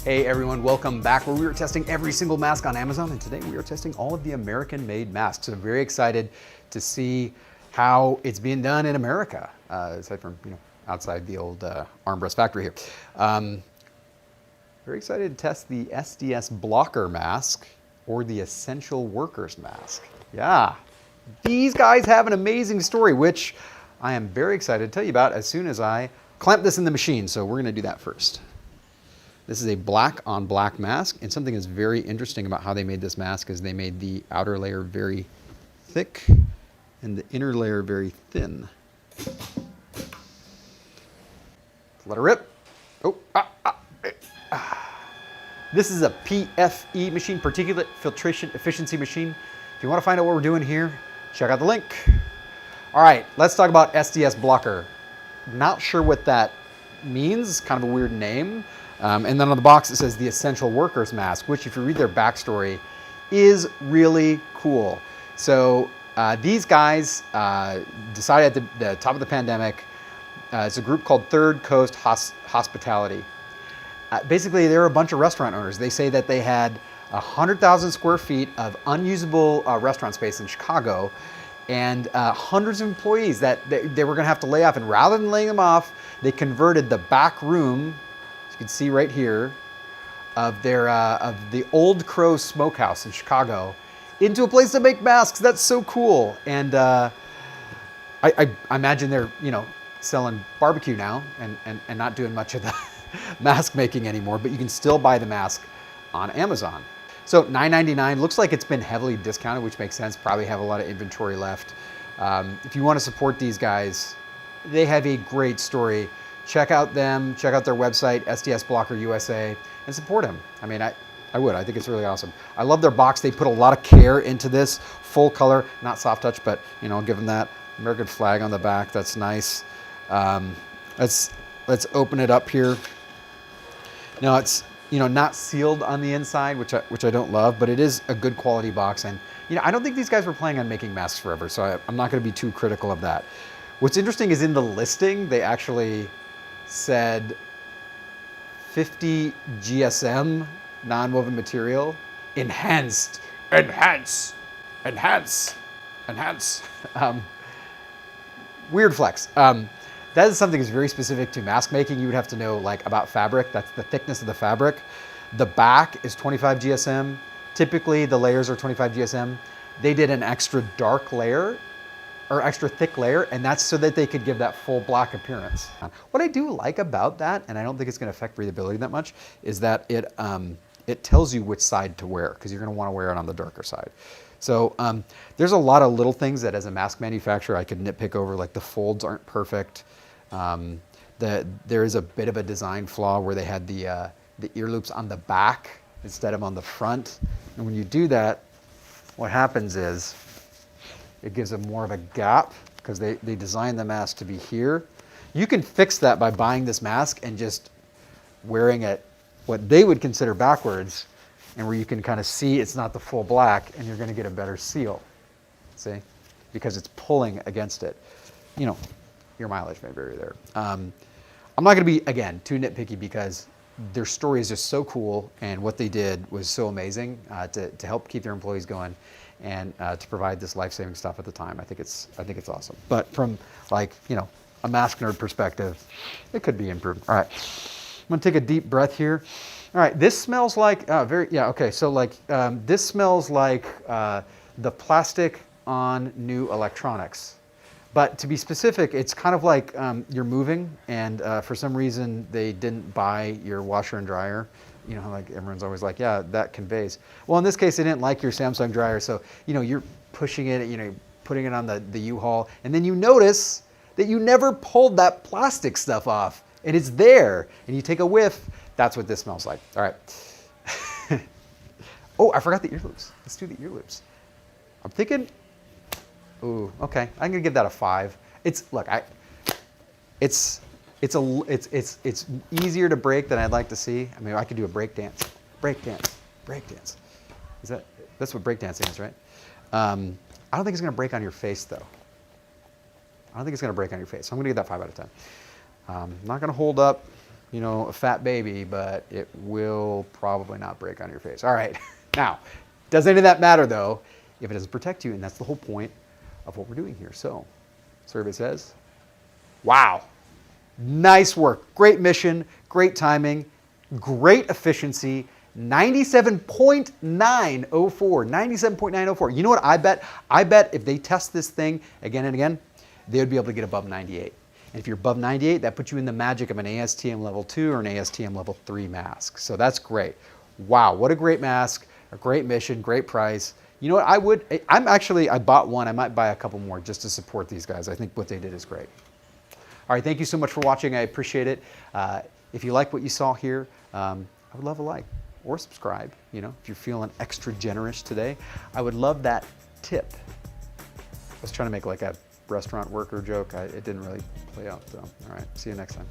Hey everyone, welcome back where we are testing every single mask on Amazon, and today we are testing all of the American-made masks. I'm very excited to see how it's being done in America, aside from, outside the old Armbrust factory here. Very excited to test the SDS Blocker Mask or the Essential Workers Mask. Yeah, these guys have an amazing story, which I am very excited to tell you about as soon as I clamp this in the machine. So we're gonna do that first. This is a black on black mask, and something that's very interesting about how they made this mask is they made the outer layer very thick and the inner layer very thin. Let her rip. This is a PFE machine, Particulate Filtration Efficiency machine. If you want to find out what we're doing here, check out the link. All right, let's talk about SDS Blocker. Not sure what that means, kind of a weird name. And then on the box it says the Essential Workers Mask, which if you read their backstory is really cool. So these guys decided at the top of the pandemic, it's a group called Third Coast Hospitality. Basically, they're a bunch of restaurant owners. They say that they had 100,000 square feet of unusable restaurant space in Chicago and hundreds of employees that they were gonna have to lay off. And rather than laying them off, they converted the back room, as you can see right here, of the Old Crow Smokehouse in Chicago into a place to make masks. That's so cool. And I imagine they're selling barbecue now and not doing much of the mask making anymore, but you can still buy the mask on Amazon. So $9.99, looks like it's been heavily discounted, which makes sense, probably have a lot of inventory left. If you want to support these guys, they have a great story. Check out them, check out their website, SDS Blocker USA, and support them. I mean, I would, I think it's really awesome. I love their box. They put a lot of care into this, full color, not soft touch, but I'll give them that. American flag on the back, that's nice. Let's open it up here. Now it's not sealed on the inside, which I don't love, but it is a good quality box. And I don't think these guys were planning on making masks forever, so I'm not going to be too critical of that. What's interesting is in the listing they actually said 50 GSM non-woven material, enhanced. Weird flex. That is something that's very specific to mask making. You would have to know about fabric. That's the thickness of the fabric. The back is 25 GSM. Typically the layers are 25 GSM. They did an extra dark layer or extra thick layer, and that's so that they could give that full black appearance. What I do like about that, and I don't think it's gonna affect breathability that much, is that it tells you which side to wear, because you're gonna wanna wear it on the darker side. So there's a lot of little things that as a mask manufacturer I could nitpick over, like the folds aren't perfect. There is a bit of a design flaw where they had the ear loops on the back instead of on the front. And when you do that, what happens is it gives them more of a gap because they designed the mask to be here. You can fix that by buying this mask and just wearing it what they would consider backwards, and where you can kind of see it's not the full black, and you're going to get a better seal, see? Because it's pulling against it. Your mileage may vary there. I'm not going to be, again, too nitpicky because their story is just so cool, and what they did was so amazing to help keep their employees going and to provide this life-saving stuff at the time. I think it's awesome. But from a mask nerd perspective, it could be improved. All right, I'm going to take a deep breath here. All right, this smells like this smells like the plastic on new electronics. But to be specific, it's kind of like you're moving and for some reason they didn't buy your washer and dryer. Like everyone's always like, yeah, that conveys. Well, in this case, they didn't like your Samsung dryer. So, you're pushing it, putting it on the U-Haul, and then you notice that you never pulled that plastic stuff off and it's there and you take a whiff. That's what this smells like. All right. Oh, I forgot the ear loops. Let's do the ear loops. I'm thinking, ooh, okay. I'm gonna give that a 5. It's easier to break than I'd like to see. I mean, I could do a break dance. That's what break dancing is, right? I don't think it's gonna break on your face though. I don't think it's gonna break on your face. So I'm gonna give that 5 out of 10. Not gonna hold up, you know, a fat baby, but it will probably not break on your face. All right, now, does any of that matter though if it doesn't protect you? And that's the whole point of what we're doing here. So, survey says, wow, nice work. Great mission, great timing, great efficiency. 97.904, 97.904. You know what I bet? I bet if they test this thing again and again, they would be able to get above 98. And if you're above 98, that puts you in the magic of an ASTM level 2 or an ASTM level 3 mask. So that's great. Wow, what a great mask, a great mission, great price. You know what, I bought one. I might buy a couple more just to support these guys. I think what they did is great. All right, thank you so much for watching. I appreciate it. If you like what you saw here, I would love a like or subscribe. You know, if you're feeling extra generous today, I would love that tip. I was trying to make like a restaurant worker joke. It didn't really play out though. All right, see you next time.